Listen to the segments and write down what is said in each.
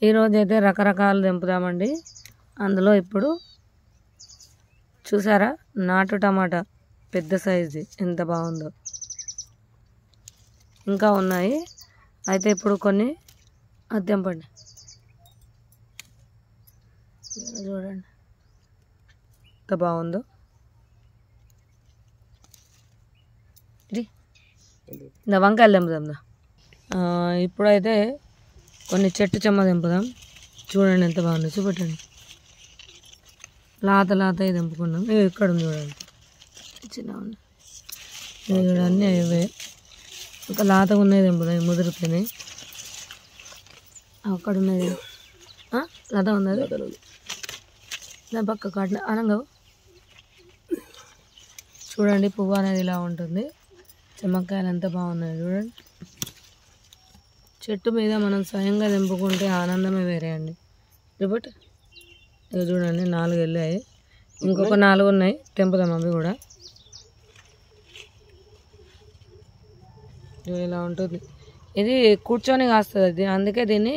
ఈరోజైతే రకరకాలు తెంపుదామండి. అందులో ఇప్పుడు చూసారా నాటు టమాటా పెద్ద సైజు ఎంత బాగుందో. ఇంకా ఉన్నాయి. అయితే ఇప్పుడు కొన్ని అది తెంపండి. చూడండి ఎంత బాగుందో. ఇది వంకాయలు తెంపుదాం. ఇప్పుడైతే కొన్ని చెట్టు చెమ్మ తెంపుదాం. చూడండి ఎంత బాగుందో. చూపెట్టండి. లాత తెంపుకున్నాం. ఇక్కడ ఉంది చూడండి, చిన్న ఉంది. ఇక్కడ అన్నీ అవే. ఇంకా లాతగా ఉన్నాయి తెంపుదాం. ముదిరిపోయినాయి. అక్కడ ఉన్నది లత ఉన్నది దాని పక్క కాటిన అనంగా. చూడండి పువ్వు అనేది ఇలా ఉంటుంది. చెమ్మక్కాయలు ఎంత బాగున్నాయి చూడండి. చెట్టు మీద మనం స్వయంగా తెంపుకుంటే ఆనందమే వేరే అండి. రిపోర్ట్ ఇక చూడండి 4 వెళ్ళాయి. ఇంకొక 4 ఉన్నాయి. తెంపుదాం అవి కూడా. ఇలా ఉంటుంది. ఇది కూర్చొని కాస్తుంది అది, అందుకే దీన్ని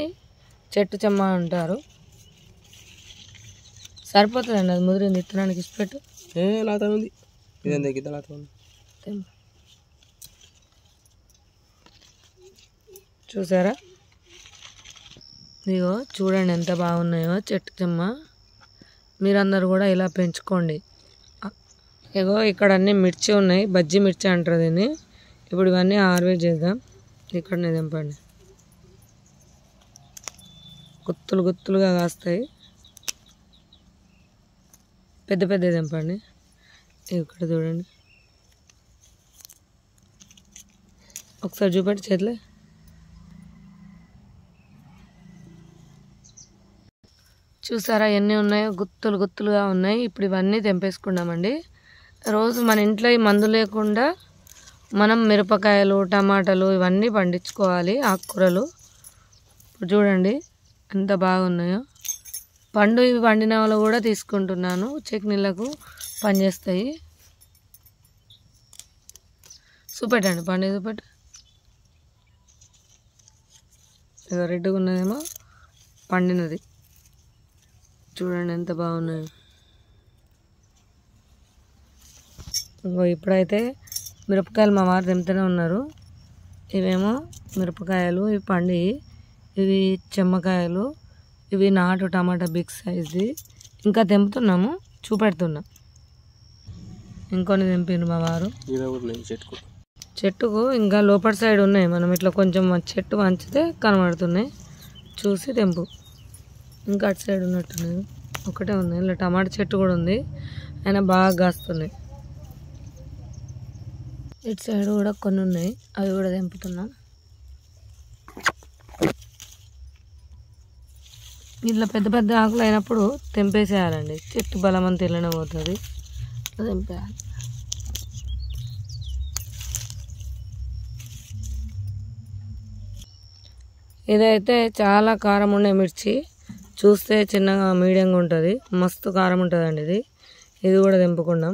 చెట్టు చెమ్మ అంటారు. సరిపోతుందండి అది ముదిరింది. ఇత్తనానికి ఇచ్చిపెట్టు. చూసారా? ఇగో చూడండి ఎంత బాగున్నాయో చెట్టు చెమ్మ. మీరందరూ కూడా ఇలా పెంచుకోండి. ఇగో ఇక్కడ అన్నీ మిర్చి ఉన్నాయి. బజ్జీ మిర్చి అంటారు దీన్ని. ఇప్పుడు ఇవన్నీ హార్వెస్ట్ చేద్దాం. ఇక్కడనే తెంపండి. గుత్తులుగా కాస్తాయి. పెద్ద తెంపండి. ఇక్కడ చూడండి. ఒకసారి చూపెట్టి చేతులే. చూసారా ఎన్ని ఉన్నాయో? గుత్తులుగా ఉన్నాయి. ఇప్పుడు ఇవన్నీ తెంపేసుకున్నామండి. రోజు మన ఇంట్లో ఈ మందు లేకుండా మనం మిరపకాయలు, టమాటాలు ఇవన్నీ పండించుకోవాలి. ఆకుకూరలు ఇప్పుడు చూడండి ఎంత బాగున్నాయో. ఇవి పండిన వాళ్ళు కూడా తీసుకుంటున్నాను. చట్నీలకు పనిచేస్తాయి. చూపెట్టండి. చూపెట్టు. ఇక రెడ్గా ఉన్నదేమో పండినది. చూడండి ఎంత బాగున్నాయి. ఇంకో ఇప్పుడైతే మిరపకాయలు మా వారు తెంపుతూనే ఉన్నారు. ఇవేమో మిరపకాయలు, ఇవి పండి, ఇవి చెమ్మకాయలు, ఇవి నాటు టమాటా బిగ్ సైజ్ది. ఇంకా తెంపుతున్నాము, చూపెడుతున్నాం. ఇంకొన్ని తెంపిండు మా వారు. చెట్టుకు ఇంకా లోపల సైడ్ ఉన్నాయి. మనం ఇట్లా కొంచెం చెట్టు వంచితే కనబడుతున్నాయి. చూసి తెంపు. ఇంకా అటు సైడ్ ఉన్నట్టున్నది. ఒకటే ఉంది. ఇలా టమాటా చెట్టు కూడా ఉంది. అయినా బాగా కాస్తున్నాయి. ఇటు సైడ్ కూడా కొన్ని ఉన్నాయి. అవి కూడా తెంపుతున్నాం. ఇట్లా పెద్ద ఆకులు అయినప్పుడు తెంపేసేయాలండి. చెట్టు బలమంతా ఇళ్ళనే పోతుంది. తెంపేయాలి. ఇదైతే చాలా కారం ఉండే మిర్చి. చూస్తే చిన్నగా మీడియంగా ఉంటుంది. మస్తు కారం ఉంటుందండి ఇది కూడా తెంపుకున్నాం.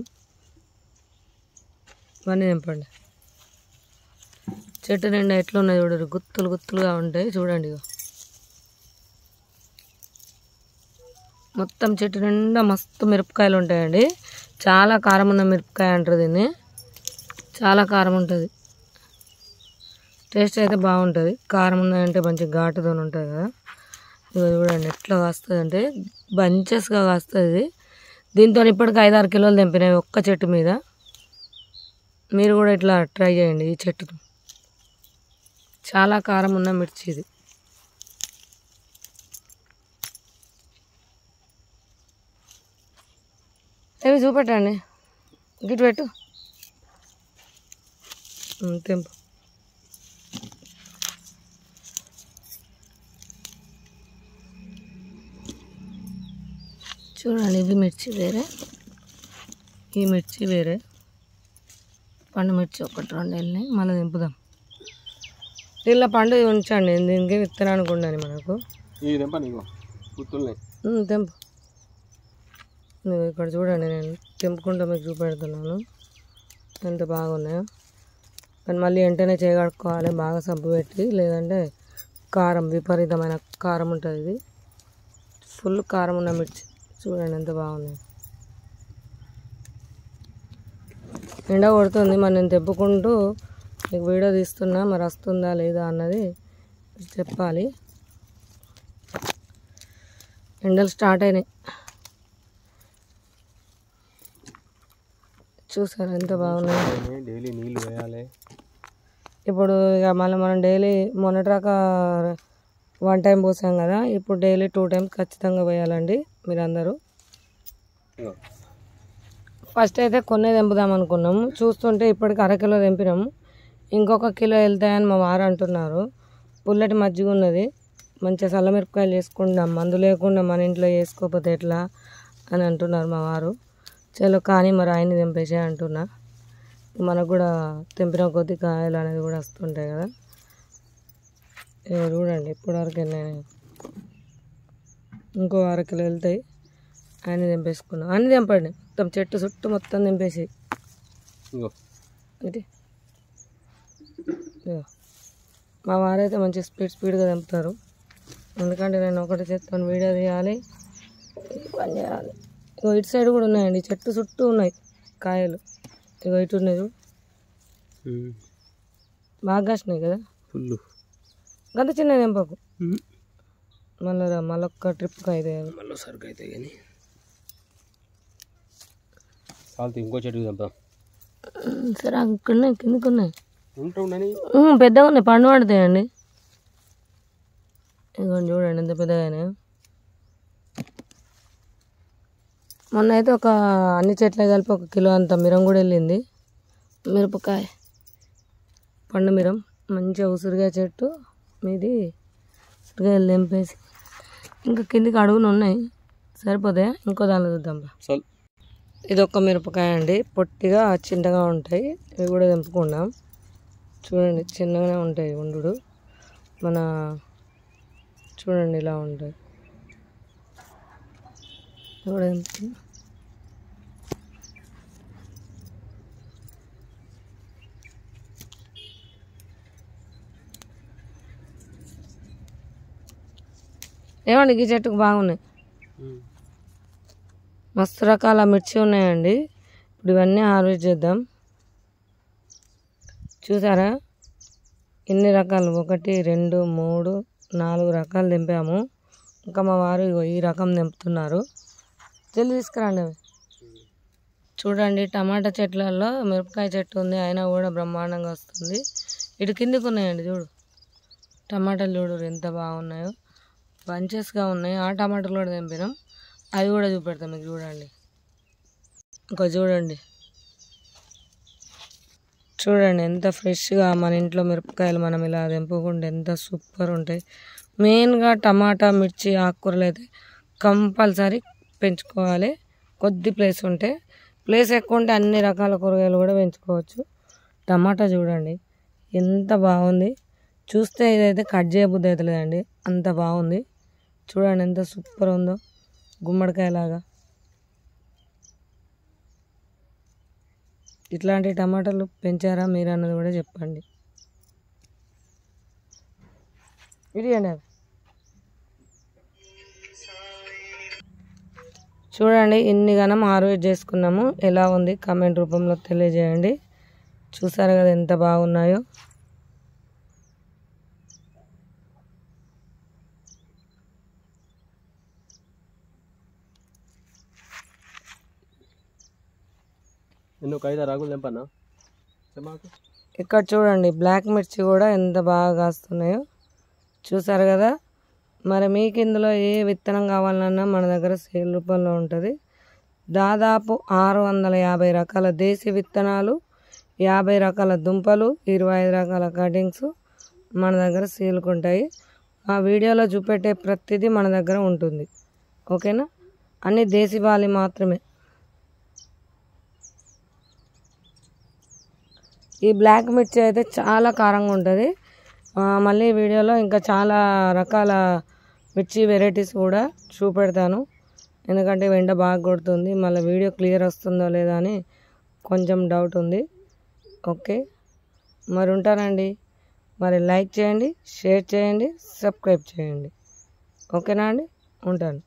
ఇవన్నీ తెంపండి. చెట్టు నిండా ఎట్లున్నాయి చూడరు. గుత్తులుగా ఉంటాయి చూడండి. మొత్తం చెట్టు నిండా మస్తు మిరపకాయలు ఉంటాయండి. చాలా కారం ఉన్న మిరపకాయ అంటారు దీన్ని. చాలా కారం ఉంటుంది. టేస్ట్ అయితే బాగుంటుంది. కారం ఉన్నాయంటే మంచి ఘాటుతో ఉంటుంది కదా. ఇవి చూడండి ఎట్లా కాస్తుంది అంటే బంచెస్గా కాస్తుంది. దీంతో ఇప్పటికి 5-6 కిలోలు తెంపినాయి ఒక్క చెట్టు మీద. మీరు కూడా ఇట్లా ట్రై చేయండి. ఈ చెట్టుతో చాలా కారం ఉన్న మిర్చి ఇది. ఇవి చూపెట్టండి. గిట్ పెట్టు. తెంపు. చూడండి ఇవి మిర్చి వేరే, ఈ మిర్చి వేరే. పండు మిర్చి 1-2 వెళ్ళినాయి. మళ్ళీ తెంపుదాం. ఇలా పండు ఉంచండి. దీనికి విత్తనానికి ఉండాలి మనకు. తెంపు. ఇక్కడ చూడండి నేను తెంపుకుంటా మీకు చూపెడుతున్నాను ఎంత బాగున్నాయో. కానీ మళ్ళీ వెంటనే చేయగడుకోవాలి బాగా సబ్బు పెట్టి, లేదంటే కారం, విపరీతమైన కారం ఉంటుంది. ఇది ఫుల్ కారం ఉన్న మిర్చి. చూడండి ఎంత బాగుంది. ఎండ కొడుతుంది, మరి నేను తెప్పుకుంటూ మీకు వీడియో తీస్తున్నా. మరి వస్తుందా లేదా అన్నది చెప్పాలి. ఎండలు స్టార్ట్ అయినాయి. చూసారా ఎంత బాగున్నాయి. డైలీ నీళ్ళు వేయాలి. ఇప్పుడు ఇక మళ్ళీ మనం డైలీ మొన్నటిదాకా 1 టైం పోసాం కదా, ఇప్పుడు డైలీ 2 టైమ్స్ ఖచ్చితంగా పోయాలండి మీరందరూ. ఫస్ట్ అయితే కొన్ని తెంపుదాం అనుకున్నాము, చూస్తుంటే ఇప్పటికి 1/2 కిలో తెంపినాము. ఇంకొక కిలో వెళ్తాయని మా వారు అంటున్నారు. పుల్లటి మజ్జిగ ఉన్నది, మంచిగా చల్లమిరపకాయలు చేసుకుంటున్నాం. మందు లేకుండా మన ఇంట్లో చేసుకోకపోతే ఎట్లా అని అంటున్నారు మా వారు. చలో కానీ మరి ఆయన్ని తెంపేసే అంటున్నా. మనకు కూడా తెంపిన కొద్ది కాయలు అనేది కూడా వస్తుంటాయి కదా. చూడండి ఇప్పటివరకు వెళ్ళాయి, ఇంకో 1/2 కిలో వెళ్తాయి. అన్నీ తెంపేసుకున్నాం. అన్నీ తెంపండి, మొత్తం చెట్టు చుట్టూ మొత్తం తెంపేసి. ఇది మా వారైతే మంచి స్పీడ్గా తెంపుతారు. ఎందుకంటే నేను ఒకటి చేస్తాను, వీడియో తీయాలి, పని చేయాలి. ఇగో ఇటు సైడ్ కూడా ఉన్నాయండి, చెట్టు చుట్టూ ఉన్నాయి కాయలు. ఇగో ఇటు ఉన్నాయి చూడు, బాగా కాసినాయి కదా. ఫుల్ గంత చిన్న తెంపకు, మళ్ళొక్క ట్రిప్కి అయితే మళ్ళీ సరుకు అయితే కానీ చాలు. ఇంకో చెట్టు తెంపుదాం. సరే అక్కడ ఉన్నాయి, కిందకు ఉన్నాయి, ఉంటుండని పెద్దగా ఉన్నాయి, పండు పడతాయండి. ఇదిగోండి చూడండి ఎంత పెద్దగానే. మొన్న అయితే ఒక అన్ని చెట్లే కలిపి 1 కిలో అంత మిరం కూడా వెళ్ళింది. మిరపకాయ పండు మిరం, మంచిగా ఉసిరికాయ చెట్టు మీది. ఉసిరికాయలు తెంపేసి ఇంకా కిందికి అడుగులు ఉన్నాయి, సరిపోతాయా? ఇంకో దానిలో చూద్దాం. ఇది ఒక మిరపకాయ అండి, పొట్టిగా చిన్నగా ఉంటాయి. ఇవి కూడా తెంపుకున్నాం. చూడండి చిన్నగానే ఉంటాయి ఉండు. మన చూడండి ఇలా ఉంటాయి. కూడా ఏమండి ఈ చెట్టుకు బాగున్నాయి, మస్తు రకాల మిర్చి ఉన్నాయండి. ఇప్పుడు ఇవన్నీ హార్వెస్ట్ చేద్దాం. చూసారా ఎన్ని రకాలు, 1 2 3 4 రకాలు తెంపాము. ఇంకా మా వారు ఈ రకం తెంపుతున్నారు. జల్దీ తీసుకురండి అవి. చూడండి టమాటా చెట్లలో మిరపకాయ చెట్టు ఉంది, అయినా కూడా బ్రహ్మాండంగా వస్తుంది. ఇటు కిందికి ఉన్నాయండి చూడు, టమాటాలు చూడు ఎంత బాగున్నాయో, బంచెస్గా ఉన్నాయి. ఆ టమాటాలు కూడా తెంపినాం, అవి కూడా చూపెడతాం మీకు. చూడండి ఇంకా చూడండి ఎంత ఫ్రెష్గా మన ఇంట్లో మిరపకాయలు మనం ఇలా తెంపుకుంటే ఎంత సూపర్ ఉంటాయి. మెయిన్గా టమాటా, మిర్చి, ఆకుకూరలు అయితే కంపల్సరీ పెంచుకోవాలి. కొద్ది ప్లేస్ ఉంటే, ప్లేస్ ఎక్కువ ఉంటే అన్ని రకాల కూరగాయలు కూడా పెంచుకోవచ్చు. టమాటా చూడండి ఎంత బాగుంది, చూస్తే ఇదైతే కట్ చేయబుద్ధి అవుతలేదండి, అంత బాగుంది. చూడండి ఎంత సూపర్ ఉందో, గుమ్మడికాయలాగా. ఇట్లాంటి టమాటాలు పెంచారా మీరు అన్నది కూడా చెప్పండి. ఇది అండి చూడండి ఇన్ని గనం హార్వెస్ట్ చేసుకున్నాము. ఎలా ఉంది కామెంట్ రూపంలో తెలియజేయండి. చూసారు కదా ఎంత బాగున్నాయో. ఇక్కడ చూడండి బ్లాక్ మిర్చి కూడా ఎంత బాగా కాస్తున్నాయో, చూసారు కదా. మరి మీకు ఇందులో ఏ విత్తనం కావాలన్నా మన దగ్గర సేల్ రూపంలో ఉంటుంది. దాదాపు 650 రకాల దేశీ విత్తనాలు, 50 రకాల దుంపలు, 25 రకాల కటింగ్స్ మన దగ్గర సేల్కి ఉంటాయి. ఆ వీడియోలో చూపెట్టే ప్రతిదీ మన దగ్గర ఉంటుంది, ఓకేనా. అన్ని దేశీ బాలి మాత్రమే. ఈ బ్లాక్ మిర్చి అయితే చాలా కారంగా ఉంటుంది. మళ్ళీ వీడియోలో ఇంకా చాలా రకాల మిర్చి వెరైటీస్ కూడా చూపెడతాను, ఎందుకంటే ఎండ బాగా కొడుతుంది. మళ్ళీ వీడియో క్లియర్ వస్తుందో లేదా అని కొంచెం డౌట్ ఉంది. ఓకే మరి ఉంటానండి, మరి లైక్ చేయండి, షేర్ చేయండి, సబ్స్క్రైబ్ చేయండి. ఓకేనా అండి? ఉంటాను.